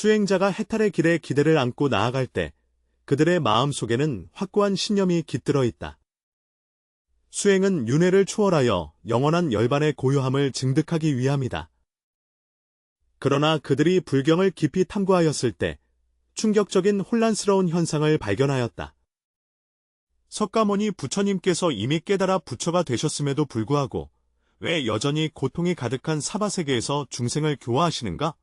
수행자가 해탈의 길에 기대를 안고 나아갈 때 그들의 마음속에는 확고한 신념이 깃들어 있다. 수행은 윤회를 초월하여 영원한 열반의 고요함을 증득하기 위함이다. 그러나 그들이 불경을 깊이 탐구하였을 때 충격적인 혼란스러운 현상을 발견하였다. 석가모니 부처님께서 이미 깨달아 부처가 되셨음에도 불구하고 왜 여전히 고통이 가득한 사바세계에서 중생을 교화하시는가?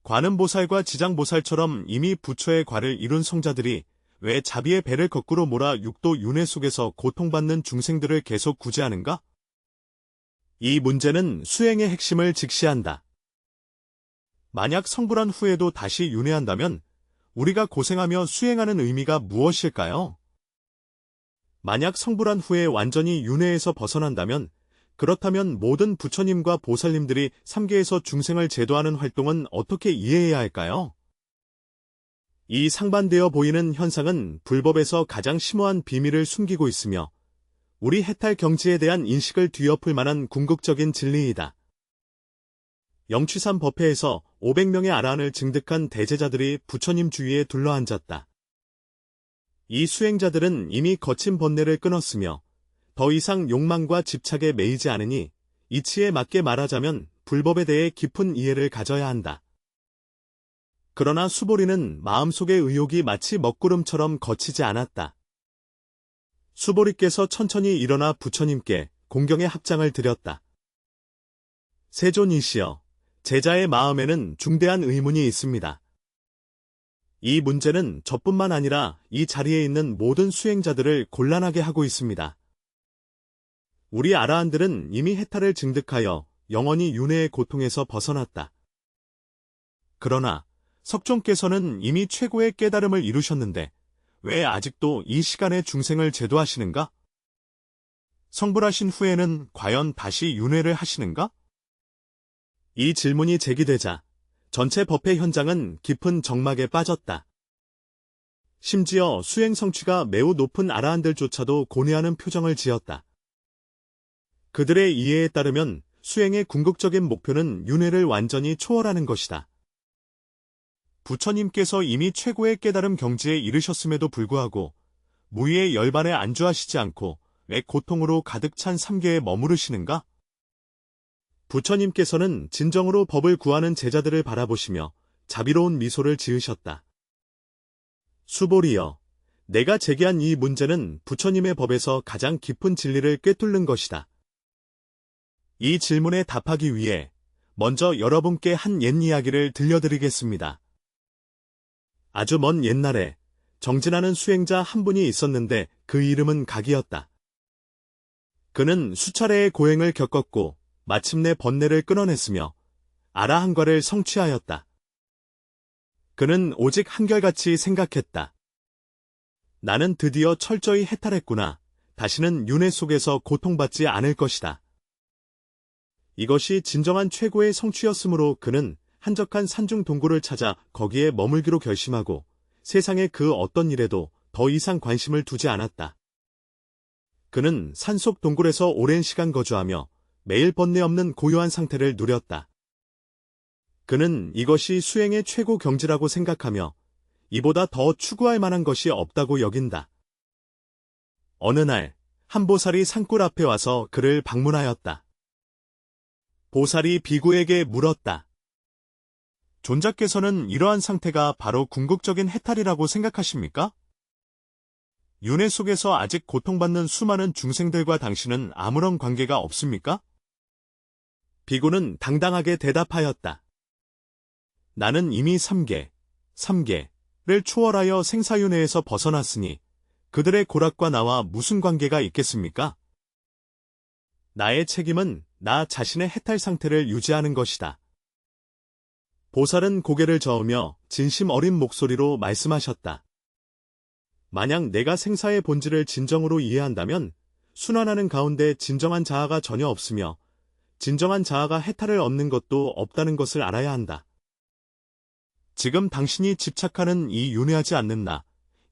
관음보살과 지장보살처럼 이미 부처의 과를 이룬 성자들이 왜 자비의 배를 거꾸로 몰아 육도 윤회 속에서 고통받는 중생들을 계속 구제하는가? 이 문제는 수행의 핵심을 직시한다. 만약 성불한 후에도 다시 윤회한다면 우리가 고생하며 수행하는 의미가 무엇일까요? 만약 성불한 후에 완전히 윤회에서 벗어난다면 그렇다면 모든 부처님과 보살님들이 삼계에서 중생을 제도하는 활동은 어떻게 이해해야 할까요? 이 상반되어 보이는 현상은 불법에서 가장 심오한 비밀을 숨기고 있으며 우리 해탈 경지에 대한 인식을 뒤엎을 만한 궁극적인 진리이다. 영취산 법회에서 500명의 아라한을 증득한 대제자들이 부처님 주위에 둘러앉았다. 이 수행자들은 이미 거친 번뇌를 끊었으며 더 이상 욕망과 집착에 매이지 않으니 이치에 맞게 말하자면 불법에 대해 깊은 이해를 가져야 한다. 그러나 수보리는 마음속의 의욕이 마치 먹구름처럼 거치지 않았다. 수보리께서 천천히 일어나 부처님께 공경의 합장을 드렸다. 세존이시여, 제자의 마음에는 중대한 의문이 있습니다. 이 문제는 저뿐만 아니라 이 자리에 있는 모든 수행자들을 곤란하게 하고 있습니다. 우리 아라한들은 이미 해탈을 증득하여 영원히 윤회의 고통에서 벗어났다. 그러나 석종께서는 이미 최고의 깨달음을 이루셨는데 왜 아직도 이 시간에 중생을 제도하시는가? 성불하신 후에는 과연 다시 윤회를 하시는가? 이 질문이 제기되자 전체 법회 현장은 깊은 정막에 빠졌다. 심지어 수행 성취가 매우 높은 아라한들조차도 고뇌하는 표정을 지었다. 그들의 이해에 따르면 수행의 궁극적인 목표는 윤회를 완전히 초월하는 것이다. 부처님께서 이미 최고의 깨달음 경지에 이르셨음에도 불구하고 무의의 열반에 안주하시지 않고 왜 고통으로 가득 찬 삼계에 머무르시는가? 부처님께서는 진정으로 법을 구하는 제자들을 바라보시며 자비로운 미소를 지으셨다. 수보리여, 내가 제기한 이 문제는 부처님의 법에서 가장 깊은 진리를 꿰뚫는 것이다. 이 질문에 답하기 위해 먼저 여러분께 한 옛 이야기를 들려드리겠습니다. 아주 먼 옛날에 정진하는 수행자 한 분이 있었는데 그 이름은 각이었다. 그는 수차례의 고행을 겪었고 마침내 번뇌를 끊어냈으며 아라한과를 성취하였다. 그는 오직 한결같이 생각했다. 나는 드디어 철저히 해탈했구나. 다시는 윤회 속에서 고통받지 않을 것이다. 이것이 진정한 최고의 성취였으므로 그는 한적한 산중 동굴을 찾아 거기에 머물기로 결심하고 세상의 그 어떤 일에도 더 이상 관심을 두지 않았다. 그는 산속 동굴에서 오랜 시간 거주하며 매일 번뇌 없는 고요한 상태를 누렸다. 그는 이것이 수행의 최고 경지라고 생각하며 이보다 더 추구할 만한 것이 없다고 여긴다. 어느 날 한 보살이 산골 앞에 와서 그를 방문하였다. 보살이 비구에게 물었다. 존자께서는 이러한 상태가 바로 궁극적인 해탈이라고 생각하십니까? 윤회 속에서 아직 고통받는 수많은 중생들과 당신은 아무런 관계가 없습니까? 비구는 당당하게 대답하였다. 나는 이미 3계를 초월하여 생사윤회에서 벗어났으니 그들의 고락과 나와 무슨 관계가 있겠습니까? 나의 책임은 나 자신의 해탈 상태를 유지하는 것이다. 보살은 고개를 저으며 진심 어린 목소리로 말씀하셨다. 만약 내가 생사의 본질을 진정으로 이해한다면 순환하는 가운데 진정한 자아가 전혀 없으며 진정한 자아가 해탈을 얻는 것도 없다는 것을 알아야 한다. 지금 당신이 집착하는 이 윤회하지 않는 나,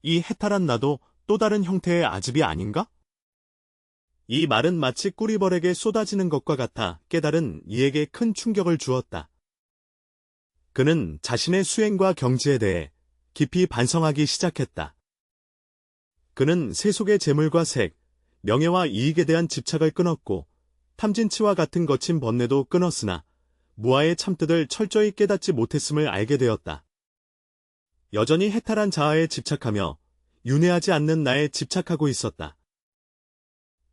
이 해탈한 나도 또 다른 형태의 아집이 아닌가? 이 말은 마치 꿀이벌에게 쏟아지는 것과 같아 깨달은 이에게 큰 충격을 주었다. 그는 자신의 수행과 경지에 대해 깊이 반성하기 시작했다. 그는 세속의 재물과 색, 명예와 이익에 대한 집착을 끊었고 탐진치와 같은 거친 번뇌도 끊었으나 무아의 참뜻을 철저히 깨닫지 못했음을 알게 되었다. 여전히 해탈한 자아에 집착하며 윤회하지 않는 나에 집착하고 있었다.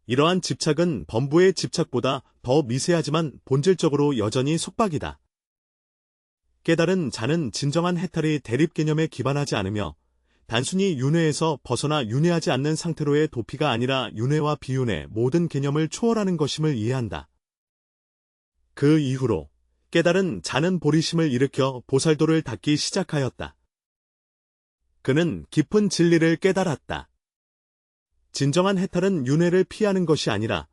이러한 집착은 범부의 집착보다 더 미세하지만 본질적으로 여전히 속박이다. 깨달은 자는 진정한 해탈이 대립 개념에 기반하지 않으며 단순히 윤회에서 벗어나 윤회하지 않는 상태로의 도피가 아니라 윤회와 비윤회 모든 개념을 초월하는 것임을 이해한다. 그 이후로 깨달은 자는 보리심을 일으켜 보살도를 닦기 시작하였다. 그는 깊은 진리를 깨달았다. 진정한 해탈은 윤회를 피하는 것이 아니라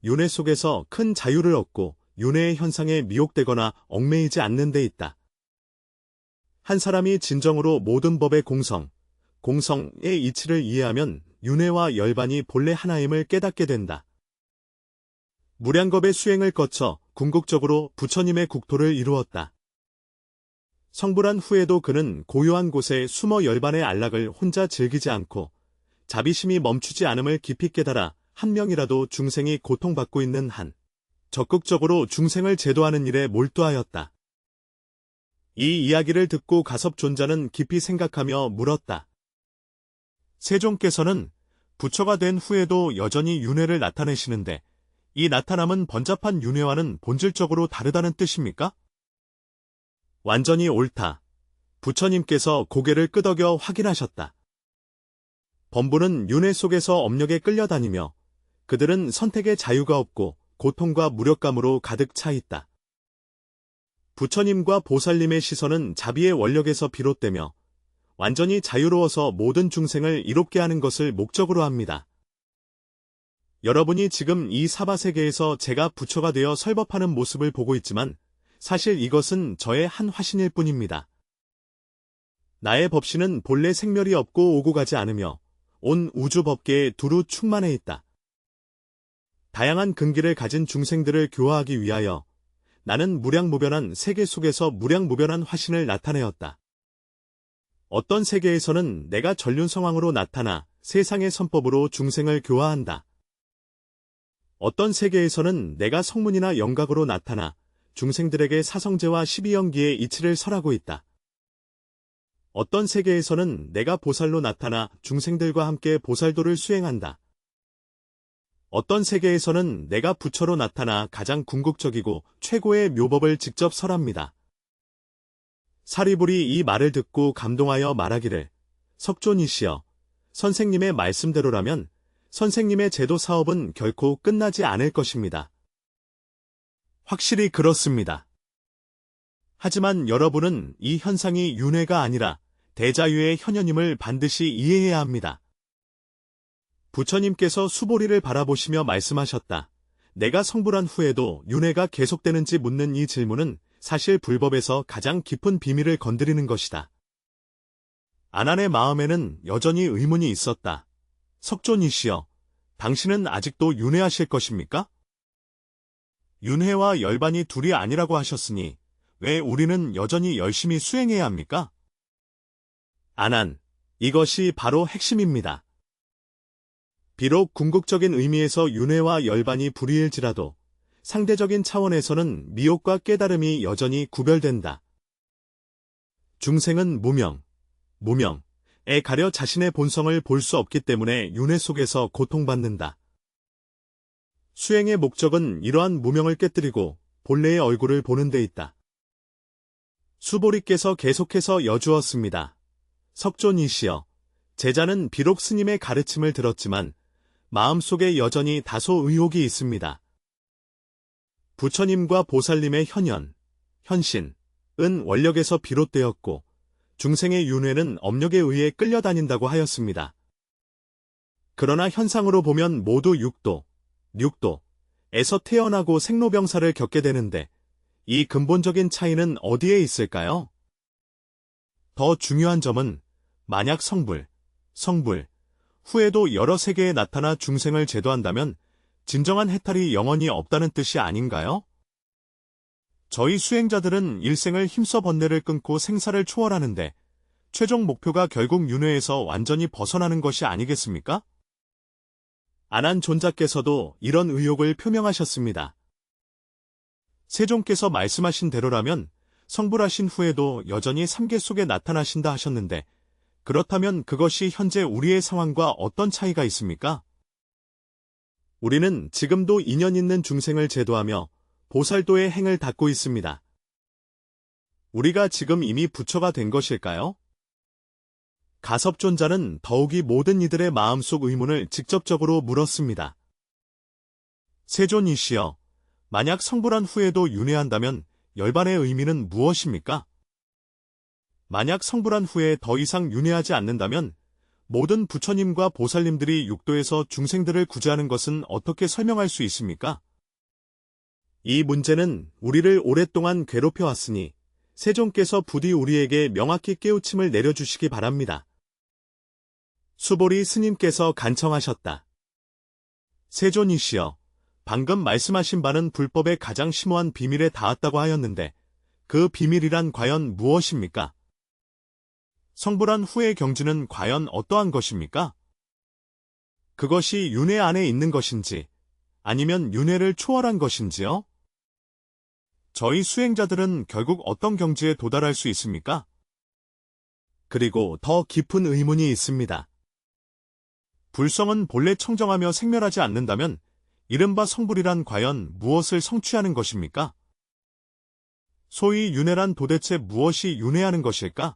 윤회 속에서 큰 자유를 얻고 윤회의 현상에 미혹되거나 얽매이지 않는 데 있다. 한 사람이 진정으로 모든 법의 공성의 이치를 이해하면 윤회와 열반이 본래 하나임을 깨닫게 된다. 무량겁의 수행을 거쳐 궁극적으로 부처님의 국토를 이루었다. 성불한 후에도 그는 고요한 곳에 숨어 열반의 안락을 혼자 즐기지 않고 자비심이 멈추지 않음을 깊이 깨달아 한 명이라도 중생이 고통받고 있는 한 적극적으로 중생을 제도하는 일에 몰두하였다. 이 이야기를 듣고 가섭존자는 깊이 생각하며 물었다. 세종께서는 부처가 된 후에도 여전히 윤회를 나타내시는데 이 나타남은 번잡한 윤회와는 본질적으로 다르다는 뜻입니까? 완전히 옳다. 부처님께서 고개를 끄덕여 확인하셨다. 범부는 윤회 속에서 업력에 끌려다니며 그들은 선택의 자유가 없고 고통과 무력감으로 가득 차 있다. 부처님과 보살님의 시선은 자비의 원력에서 비롯되며 완전히 자유로워서 모든 중생을 이롭게 하는 것을 목적으로 합니다. 여러분이 지금 이 사바세계에서 제가 부처가 되어 설법하는 모습을 보고 있지만 사실 이것은 저의 한 화신일 뿐입니다. 나의 법신은 본래 생멸이 없고 오고 가지 않으며 온 우주 법계에 두루 충만해 있다. 다양한 근기를 가진 중생들을 교화하기 위하여 나는 무량무변한 세계 속에서 무량무변한 화신을 나타내었다. 어떤 세계에서는 내가 전륜성왕으로 나타나 세상의 선법으로 중생을 교화한다. 어떤 세계에서는 내가 성문이나 영각으로 나타나 중생들에게 사성제와 12연기의 이치를 설하고 있다. 어떤 세계에서는 내가 보살로 나타나 중생들과 함께 보살도를 수행한다. 어떤 세계에서는 내가 부처로 나타나 가장 궁극적이고 최고의 묘법을 직접 설합니다. 사리불이 이 말을 듣고 감동하여 말하기를 석존이시여, 선생님의 말씀대로라면 선생님의 제도 사업은 결코 끝나지 않을 것입니다. 확실히 그렇습니다. 하지만 여러분은 이 현상이 윤회가 아니라 대자유의 현현임을 반드시 이해해야 합니다. 부처님께서 수보리를 바라보시며 말씀하셨다. 내가 성불한 후에도 윤회가 계속되는지 묻는 이 질문은 사실 불법에서 가장 깊은 비밀을 건드리는 것이다. 아난의 마음에는 여전히 의문이 있었다. 석존이시여, 당신은 아직도 윤회하실 것입니까? 윤회와 열반이 둘이 아니라고 하셨으니 왜 우리는 여전히 열심히 수행해야 합니까? 아난, 이것이 바로 핵심입니다. 비록 궁극적인 의미에서 윤회와 열반이 불이일지라도 상대적인 차원에서는 미혹과 깨달음이 여전히 구별된다. 중생은 무명에 가려 자신의 본성을 볼 수 없기 때문에 윤회 속에서 고통받는다. 수행의 목적은 이러한 무명을 깨뜨리고 본래의 얼굴을 보는 데 있다. 수보리께서 계속해서 여주었습니다. 석존이시여, 제자는 비록 스님의 가르침을 들었지만 마음속에 여전히 다소 의혹이 있습니다. 부처님과 보살님의 현신은 원력에서 비롯되었고 중생의 윤회는 업력에 의해 끌려다닌다고 하였습니다. 그러나 현상으로 보면 모두 육도에서 태어나고 생로병사를 겪게 되는데 이 근본적인 차이는 어디에 있을까요? 더 중요한 점은 만약 성불 후에도 여러 세계에 나타나 중생을 제도한다면 진정한 해탈이 영원히 없다는 뜻이 아닌가요? 저희 수행자들은 일생을 힘써 번뇌를 끊고 생사를 초월하는데 최종 목표가 결국 윤회에서 완전히 벗어나는 것이 아니겠습니까? 아난존자께서도 이런 의혹을 표명하셨습니다. 세종께서 말씀하신 대로라면 성불하신 후에도 여전히 삼계 속에 나타나신다 하셨는데 그렇다면 그것이 현재 우리의 상황과 어떤 차이가 있습니까? 우리는 지금도 인연 있는 중생을 제도하며 보살도의 행을 닦고 있습니다. 우리가 지금 이미 부처가 된 것일까요? 가섭존자는 더욱이 모든 이들의 마음속 의문을 직접적으로 물었습니다. 세존이시여, 만약 성불한 후에도 윤회한다면 열반의 의미는 무엇입니까? 만약 성불한 후에 더 이상 윤회하지 않는다면 모든 부처님과 보살님들이 육도에서 중생들을 구제하는 것은 어떻게 설명할 수 있습니까? 이 문제는 우리를 오랫동안 괴롭혀왔으니 세종께서 부디 우리에게 명확히 깨우침을 내려주시기 바랍니다. 수보리 스님께서 간청하셨다. 세존이시여, 방금 말씀하신 바는 불법의 가장 심오한 비밀에 닿았다고 하였는데 그 비밀이란 과연 무엇입니까? 성불한 후의 경지는 과연 어떠한 것입니까? 그것이 윤회 안에 있는 것인지 아니면 윤회를 초월한 것인지요? 저희 수행자들은 결국 어떤 경지에 도달할 수 있습니까? 그리고 더 깊은 의문이 있습니다. 불성은 본래 청정하며 생멸하지 않는다면 이른바 성불이란 과연 무엇을 성취하는 것입니까? 소위 윤회란 도대체 무엇이 윤회하는 것일까?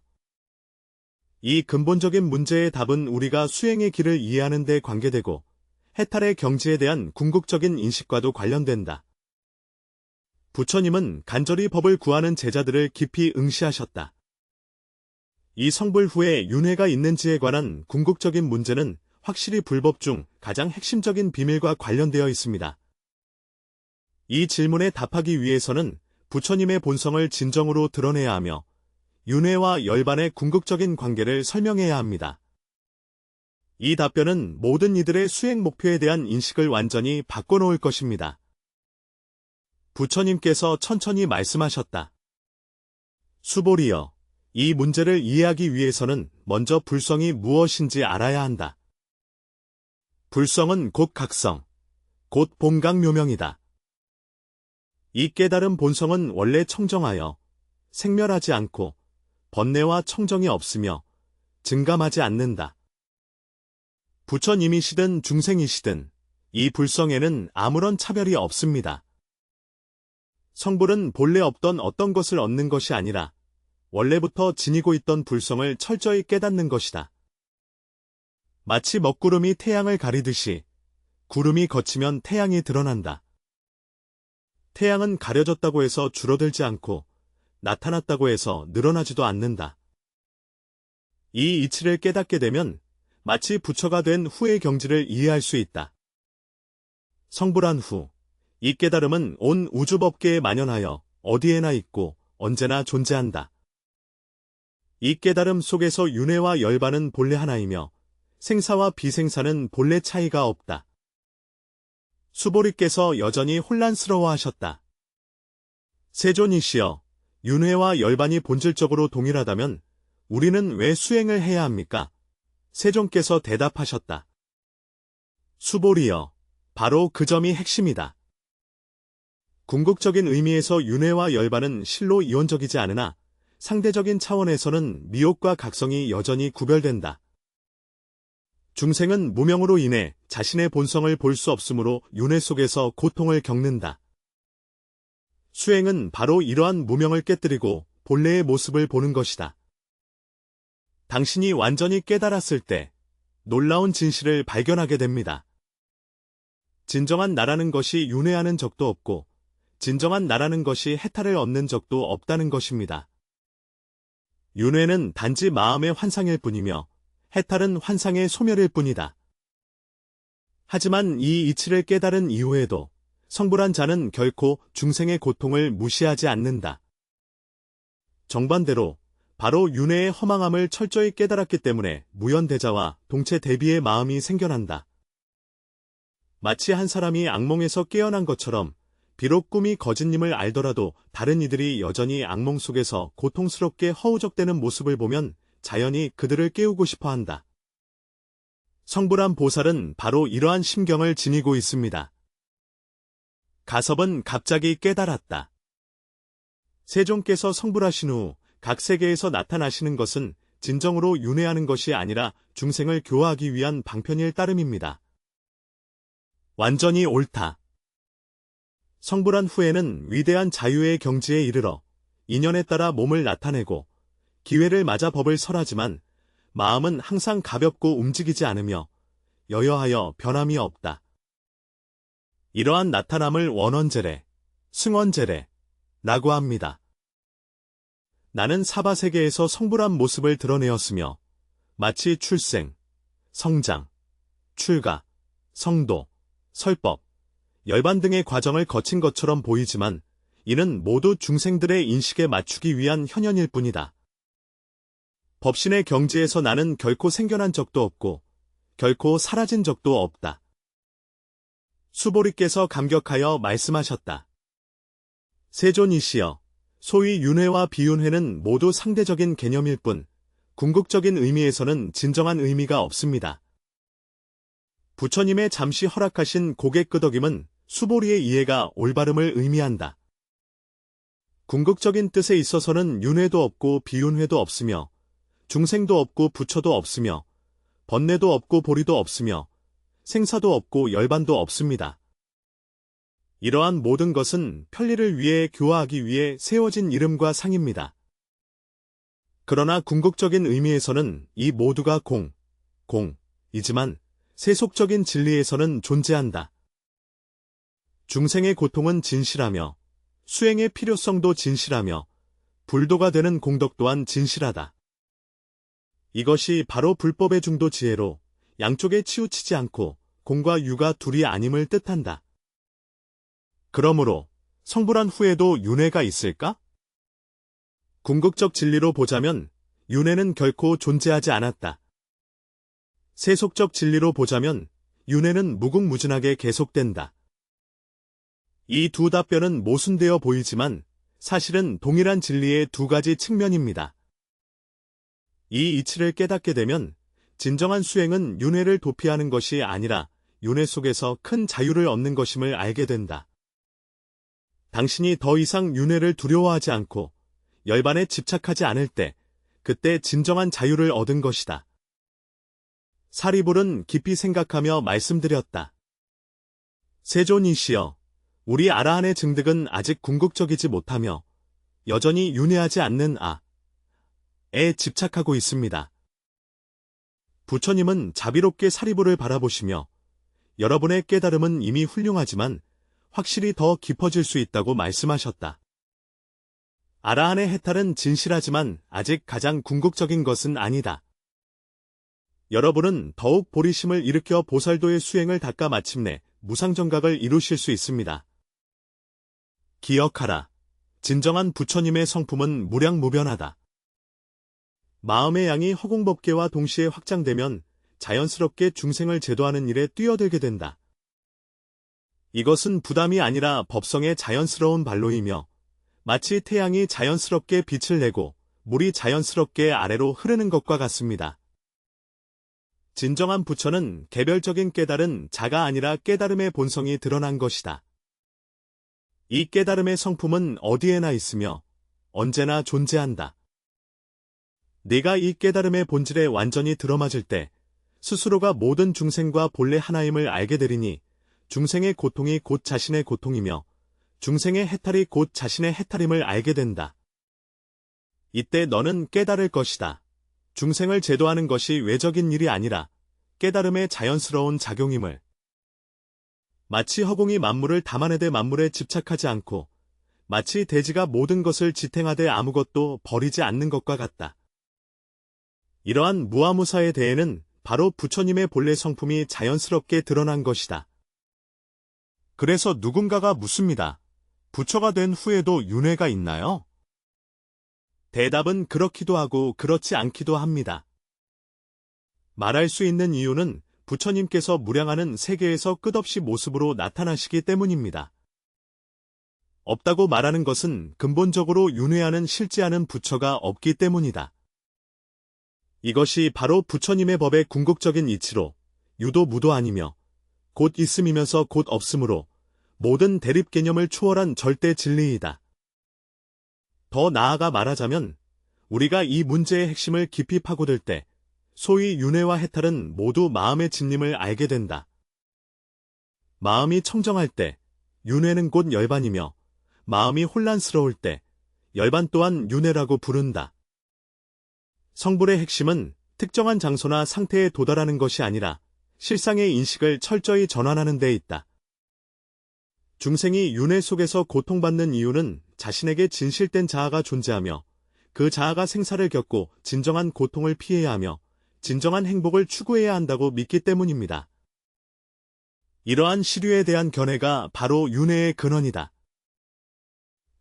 이 근본적인 문제의 답은 우리가 수행의 길을 이해하는 데 관계되고 해탈의 경지에 대한 궁극적인 인식과도 관련된다. 부처님은 간절히 법을 구하는 제자들을 깊이 응시하셨다. 이 성불 후에 윤회가 있는지에 관한 궁극적인 문제는 확실히 불법 중 가장 핵심적인 비밀과 관련되어 있습니다. 이 질문에 답하기 위해서는 부처님의 본성을 진정으로 드러내야 하며 윤회와 열반의 궁극적인 관계를 설명해야 합니다. 이 답변은 모든 이들의 수행 목표에 대한 인식을 완전히 바꿔놓을 것입니다. 부처님께서 천천히 말씀하셨다. 수보리여, 이 문제를 이해하기 위해서는 먼저 불성이 무엇인지 알아야 한다. 불성은 곧 각성, 곧 본각묘명이다. 이 깨달은 본성은 원래 청정하여 생멸하지 않고 번뇌와 청정이 없으며 증감하지 않는다. 부처님이시든 중생이시든 이 불성에는 아무런 차별이 없습니다. 성불은 본래 없던 어떤 것을 얻는 것이 아니라 원래부터 지니고 있던 불성을 철저히 깨닫는 것이다. 마치 먹구름이 태양을 가리듯이 구름이 걷히면 태양이 드러난다. 태양은 가려졌다고 해서 줄어들지 않고 나타났다고 해서 늘어나지도 않는다. 이 이치를 깨닫게 되면 마치 부처가 된 후의 경지를 이해할 수 있다. 성불한 후, 이 깨달음은 온 우주법계에 만연하여 어디에나 있고 언제나 존재한다. 이 깨달음 속에서 윤회와 열반은 본래 하나이며 생사와 비생사는 본래 차이가 없다. 수보리께서 여전히 혼란스러워하셨다. 세존이시여, 윤회와 열반이 본질적으로 동일하다면 우리는 왜 수행을 해야 합니까? 세종께서 대답하셨다. 수보리여, 바로 그 점이 핵심이다. 궁극적인 의미에서 윤회와 열반은 실로 이원적이지 않으나 상대적인 차원에서는 미혹과 각성이 여전히 구별된다. 중생은 무명으로 인해 자신의 본성을 볼 수 없으므로 윤회 속에서 고통을 겪는다. 수행은 바로 이러한 무명을 깨뜨리고 본래의 모습을 보는 것이다. 당신이 완전히 깨달았을 때 놀라운 진실을 발견하게 됩니다. 진정한 나라는 것이 윤회하는 적도 없고 진정한 나라는 것이 해탈을 얻는 적도 없다는 것입니다. 윤회는 단지 마음의 환상일 뿐이며 해탈은 환상의 소멸일 뿐이다. 하지만 이 이치를 깨달은 이후에도 성불한 자는 결코 중생의 고통을 무시하지 않는다. 정반대로 바로 윤회의 허망함을 철저히 깨달았기 때문에 무연대자와 동체 대비의 마음이 생겨난다. 마치 한 사람이 악몽에서 깨어난 것처럼 비록 꿈이 거짓임을 알더라도 다른 이들이 여전히 악몽 속에서 고통스럽게 허우적대는 모습을 보면 자연히 그들을 깨우고 싶어 한다. 성불한 보살은 바로 이러한 심경을 지니고 있습니다. 가섭은 갑자기 깨달았다. 세존께서 성불하신 후 각 세계에서 나타나시는 것은 진정으로 윤회하는 것이 아니라 중생을 교화하기 위한 방편일 따름입니다. 완전히 옳다. 성불한 후에는 위대한 자유의 경지에 이르러 인연에 따라 몸을 나타내고 기회를 맞아 법을 설하지만 마음은 항상 가볍고 움직이지 않으며 여여하여 변함이 없다. 이러한 나타남을 원원제례, 승원제례라고 합니다. 나는 사바세계에서 성불한 모습을 드러내었으며 마치 출생, 성장, 출가, 성도, 설법, 열반 등의 과정을 거친 것처럼 보이지만 이는 모두 중생들의 인식에 맞추기 위한 현현일 뿐이다. 법신의 경지에서 나는 결코 생겨난 적도 없고 결코 사라진 적도 없다. 수보리께서 감격하여 말씀하셨다. 세존이시여, 소위 윤회와 비윤회는 모두 상대적인 개념일 뿐 궁극적인 의미에서는 진정한 의미가 없습니다. 부처님의 잠시 허락하신 고개 끄덕임은 수보리의 이해가 올바름을 의미한다. 궁극적인 뜻에 있어서는 윤회도 없고 비윤회도 없으며 중생도 없고 부처도 없으며 번뇌도 없고 보리도 없으며 생사도 없고 열반도 없습니다. 이러한 모든 것은 편리를 위해 교화하기 위해 세워진 이름과 상입니다. 그러나 궁극적인 의미에서는 이 모두가 공이지만 세속적인 진리에서는 존재한다. 중생의 고통은 진실하며 수행의 필요성도 진실하며 불도가 되는 공덕 또한 진실하다. 이것이 바로 불법의 중도 지혜로 양쪽에 치우치지 않고 공과 유가 둘이 아님을 뜻한다. 그러므로 성불한 후에도 윤회가 있을까? 궁극적 진리로 보자면 윤회는 결코 존재하지 않았다. 세속적 진리로 보자면 윤회는 무궁무진하게 계속된다. 이 두 답변은 모순되어 보이지만 사실은 동일한 진리의 두 가지 측면입니다. 이 이치를 깨닫게 되면 진정한 수행은 윤회를 도피하는 것이 아니라 윤회 속에서 큰 자유를 얻는 것임을 알게 된다. 당신이 더 이상 윤회를 두려워하지 않고 열반에 집착하지 않을 때 그때 진정한 자유를 얻은 것이다. 사리불은 깊이 생각하며 말씀드렸다. 세존이시여, 우리 아라한의 증득은 아직 궁극적이지 못하며 여전히 윤회하지 않는 에 집착하고 있습니다. 부처님은 자비롭게 사리불을 바라보시며 여러분의 깨달음은 이미 훌륭하지만 확실히 더 깊어질 수 있다고 말씀하셨다. 아라한의 해탈은 진실하지만 아직 가장 궁극적인 것은 아니다. 여러분은 더욱 보리심을 일으켜 보살도의 수행을 닦아 마침내 무상정각을 이루실 수 있습니다. 기억하라. 진정한 부처님의 성품은 무량무변하다. 마음의 양이 허공법계와 동시에 확장되면 자연스럽게 중생을 제도하는 일에 뛰어들게 된다. 이것은 부담이 아니라 법성의 자연스러운 발로이며 마치 태양이 자연스럽게 빛을 내고 물이 자연스럽게 아래로 흐르는 것과 같습니다. 진정한 부처는 개별적인 깨달은 자가 아니라 깨달음의 본성이 드러난 것이다. 이 깨달음의 성품은 어디에나 있으며 언제나 존재한다. 네가 이 깨달음의 본질에 완전히 들어맞을 때 스스로가 모든 중생과 본래 하나임을 알게 되리니 중생의 고통이 곧 자신의 고통이며 중생의 해탈이 곧 자신의 해탈임을 알게 된다. 이때 너는 깨달을 것이다. 중생을 제도하는 것이 외적인 일이 아니라 깨달음의 자연스러운 작용임을. 마치 허공이 만물을 담아내되 만물에 집착하지 않고 마치 대지가 모든 것을 지탱하되 아무것도 버리지 않는 것과 같다. 이러한 무아무사에 대해는 바로 부처님의 본래 성품이 자연스럽게 드러난 것이다. 그래서 누군가가 묻습니다. 부처가 된 후에도 윤회가 있나요? 대답은 그렇기도 하고 그렇지 않기도 합니다. 말할 수 있는 이유는 부처님께서 무량하는 세계에서 끝없이 모습으로 나타나시기 때문입니다. 없다고 말하는 것은 근본적으로 윤회하는 실제하는 부처가 없기 때문이다. 이것이 바로 부처님의 법의 궁극적인 이치로 유도 무도 아니며 곧 있음이면서 곧 없음으로 모든 대립 개념을 초월한 절대 진리이다. 더 나아가 말하자면 우리가 이 문제의 핵심을 깊이 파고들 때 소위 윤회와 해탈은 모두 마음의 진림을 알게 된다. 마음이 청정할 때 윤회는 곧 열반이며 마음이 혼란스러울 때 열반 또한 윤회라고 부른다. 성불의 핵심은 특정한 장소나 상태에 도달하는 것이 아니라 실상의 인식을 철저히 전환하는 데 있다. 중생이 윤회 속에서 고통받는 이유는 자신에게 진실된 자아가 존재하며 그 자아가 생사를 겪고 진정한 고통을 피해야 하며 진정한 행복을 추구해야 한다고 믿기 때문입니다. 이러한 시류에 대한 견해가 바로 윤회의 근원이다.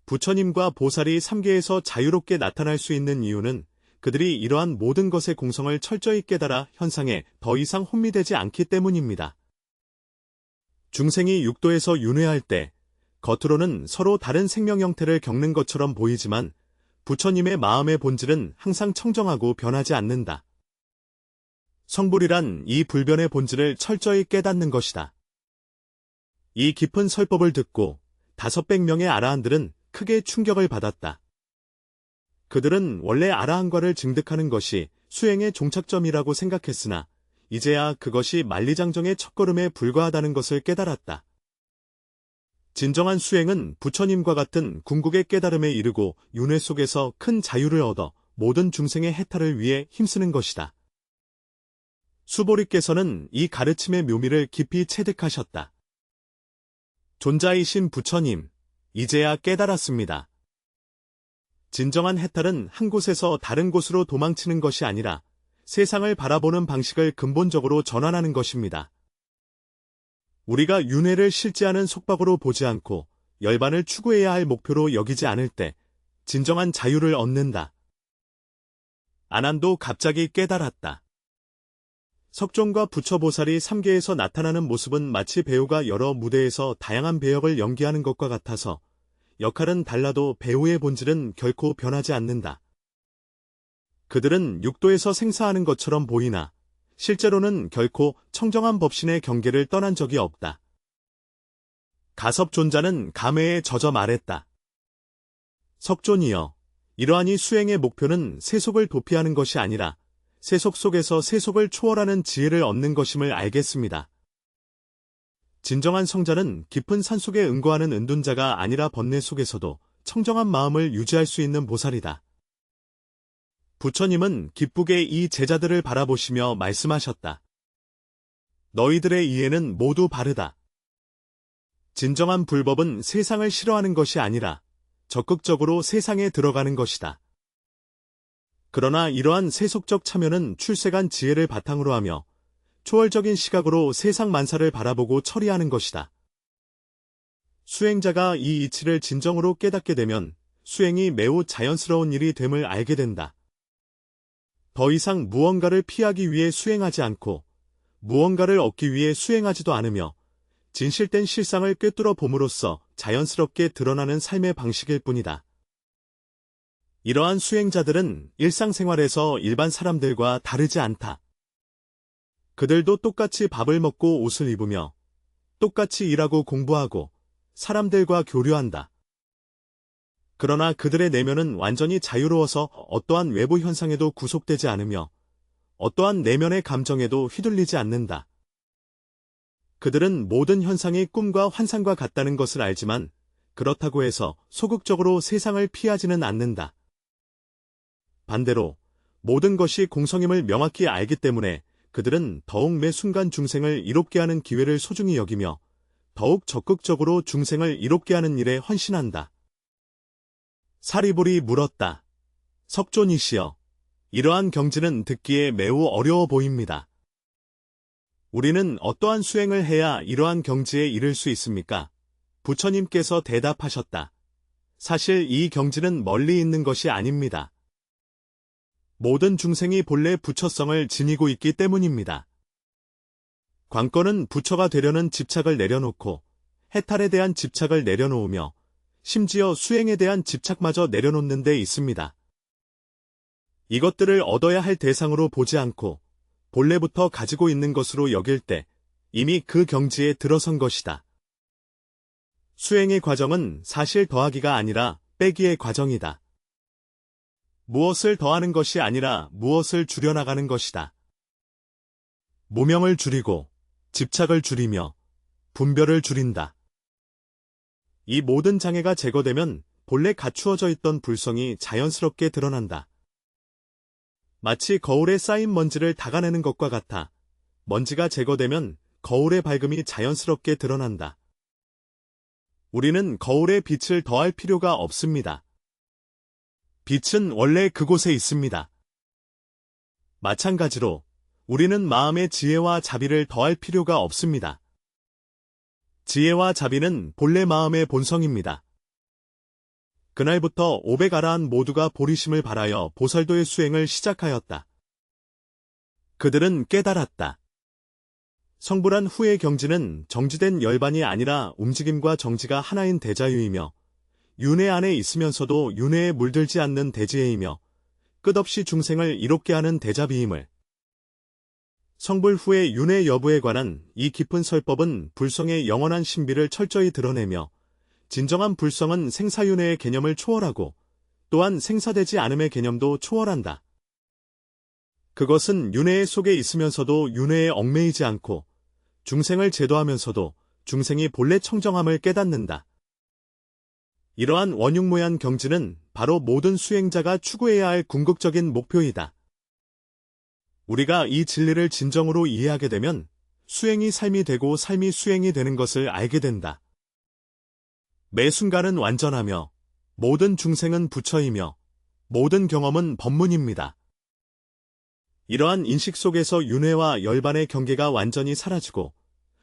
부처님과 보살이 삼계에서 자유롭게 나타날 수 있는 이유는 그들이 이러한 모든 것의 공성을 철저히 깨달아 현상에 더 이상 혼미되지 않기 때문입니다. 중생이 육도에서 윤회할 때 겉으로는 서로 다른 생명 형태를 겪는 것처럼 보이지만 부처님의 마음의 본질은 항상 청정하고 변하지 않는다. 성불이란 이 불변의 본질을 철저히 깨닫는 것이다. 이 깊은 설법을 듣고 500명의 아라한들은 크게 충격을 받았다. 그들은 원래 아라한과를 증득하는 것이 수행의 종착점이라고 생각했으나 이제야 그것이 만리장정의 첫걸음에 불과하다는 것을 깨달았다. 진정한 수행은 부처님과 같은 궁극의 깨달음에 이르고 윤회 속에서 큰 자유를 얻어 모든 중생의 해탈을 위해 힘쓰는 것이다. 수보리께서는 이 가르침의 묘미를 깊이 체득하셨다. 존자이신 부처님, 이제야 깨달았습니다. 진정한 해탈은 한 곳에서 다른 곳으로 도망치는 것이 아니라 세상을 바라보는 방식을 근본적으로 전환하는 것입니다. 우리가 윤회를 실제하는 속박으로 보지 않고 열반을 추구해야 할 목표로 여기지 않을 때 진정한 자유를 얻는다. 아난도 갑자기 깨달았다. 석종과 부처보살이 삼계에서 나타나는 모습은 마치 배우가 여러 무대에서 다양한 배역을 연기하는 것과 같아서 역할은 달라도 배우의 본질은 결코 변하지 않는다. 그들은 육도에서 생사하는 것처럼 보이나 실제로는 결코 청정한 법신의 경계를 떠난 적이 없다. 가섭존자는 감회에 젖어 말했다. 석존이여, 이러하니 수행의 목표는 세속을 도피하는 것이 아니라 세속 속에서 세속을 초월하는 지혜를 얻는 것임을 알겠습니다. 진정한 성자는 깊은 산속에 응거하는 은둔자가 아니라 번뇌 속에서도 청정한 마음을 유지할 수 있는 보살이다. 부처님은 기쁘게 이 제자들을 바라보시며 말씀하셨다. 너희들의 이해는 모두 바르다. 진정한 불법은 세상을 싫어하는 것이 아니라 적극적으로 세상에 들어가는 것이다. 그러나 이러한 세속적 참여는 출세간 지혜를 바탕으로 하며 초월적인 시각으로 세상 만사를 바라보고 처리하는 것이다. 수행자가 이 이치를 진정으로 깨닫게 되면 수행이 매우 자연스러운 일이 됨을 알게 된다. 더 이상 무언가를 피하기 위해 수행하지 않고 무언가를 얻기 위해 수행하지도 않으며 진실된 실상을 꿰뚫어 봄으로써 자연스럽게 드러나는 삶의 방식일 뿐이다. 이러한 수행자들은 일상생활에서 일반 사람들과 다르지 않다. 그들도 똑같이 밥을 먹고 옷을 입으며 똑같이 일하고 공부하고 사람들과 교류한다. 그러나 그들의 내면은 완전히 자유로워서 어떠한 외부 현상에도 구속되지 않으며 어떠한 내면의 감정에도 휘둘리지 않는다. 그들은 모든 현상이 꿈과 환상과 같다는 것을 알지만 그렇다고 해서 소극적으로 세상을 피하지는 않는다. 반대로 모든 것이 공성임을 명확히 알기 때문에 그들은 더욱 매 순간 중생을 이롭게 하는 기회를 소중히 여기며 더욱 적극적으로 중생을 이롭게 하는 일에 헌신한다. 사리불이 물었다. 석존이시여, 이러한 경지는 듣기에 매우 어려워 보입니다. 우리는 어떠한 수행을 해야 이러한 경지에 이를 수 있습니까? 부처님께서 대답하셨다. 사실 이 경지는 멀리 있는 것이 아닙니다. 모든 중생이 본래 부처성을 지니고 있기 때문입니다. 관건은 부처가 되려는 집착을 내려놓고 해탈에 대한 집착을 내려놓으며 심지어 수행에 대한 집착마저 내려놓는 데 있습니다. 이것들을 얻어야 할 대상으로 보지 않고 본래부터 가지고 있는 것으로 여길 때 이미 그 경지에 들어선 것이다. 수행의 과정은 사실 더하기가 아니라 빼기의 과정이다. 무엇을 더하는 것이 아니라 무엇을 줄여나가는 것이다. 무명을 줄이고 집착을 줄이며 분별을 줄인다. 이 모든 장애가 제거되면 본래 갖추어져 있던 불성이 자연스럽게 드러난다. 마치 거울에 쌓인 먼지를 닦아내는 것과 같아 먼지가 제거되면 거울의 밝음이 자연스럽게 드러난다. 우리는 거울에 빛을 더할 필요가 없습니다. 빛은 원래 그곳에 있습니다. 마찬가지로 우리는 마음의 지혜와 자비를 더할 필요가 없습니다. 지혜와 자비는 본래 마음의 본성입니다. 그날부터 500아라한 모두가 보리심을 발하여 보살도의 수행을 시작하였다. 그들은 깨달았다. 성불한 후의 경지는 정지된 열반이 아니라 움직임과 정지가 하나인 대자유이며 윤회 안에 있으면서도 윤회에 물들지 않는 대지혜이며 끝없이 중생을 이롭게 하는 대자비임을. 성불 후의 윤회 여부에 관한 이 깊은 설법은 불성의 영원한 신비를 철저히 드러내며 진정한 불성은 생사윤회의 개념을 초월하고 또한 생사되지 않음의 개념도 초월한다. 그것은 윤회 속에 있으면서도 윤회에 얽매이지 않고 중생을 제도하면서도 중생이 본래 청정함을 깨닫는다. 이러한 원육무한 경지는 바로 모든 수행자가 추구해야 할 궁극적인 목표이다. 우리가 이 진리를 진정으로 이해하게 되면 수행이 삶이 되고 삶이 수행이 되는 것을 알게 된다. 매 순간은 완전하며 모든 중생은 부처이며 모든 경험은 법문입니다. 이러한 인식 속에서 윤회와 열반의 경계가 완전히 사라지고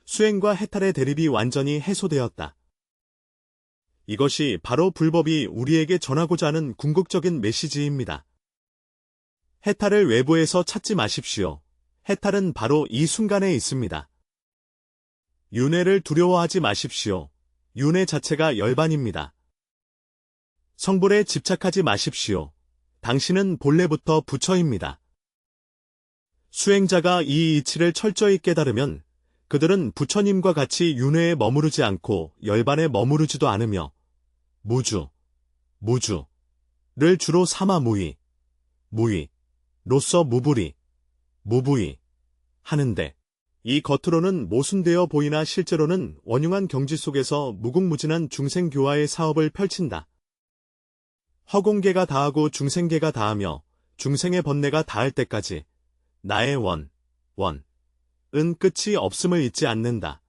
수행과 해탈의 대립이 완전히 해소되었다. 이것이 바로 불법이 우리에게 전하고자 하는 궁극적인 메시지입니다. 해탈을 외부에서 찾지 마십시오. 해탈은 바로 이 순간에 있습니다. 윤회를 두려워하지 마십시오. 윤회 자체가 열반입니다. 성불에 집착하지 마십시오. 당신은 본래부터 부처입니다. 수행자가 이 이치를 철저히 깨달으면 그들은 부처님과 같이 윤회에 머무르지 않고 열반에 머무르지도 않으며 무주를 주로 삼아 무의로서 무부이 하는데 이 겉으로는 모순되어 보이나 실제로는 원흉한 경지 속에서 무궁무진한 중생교화의 사업을 펼친다. 허공계가 다하고 중생계가 다하며 중생의 번뇌가 다할 때까지 나의 은 끝이 없음을 잊지 않는다.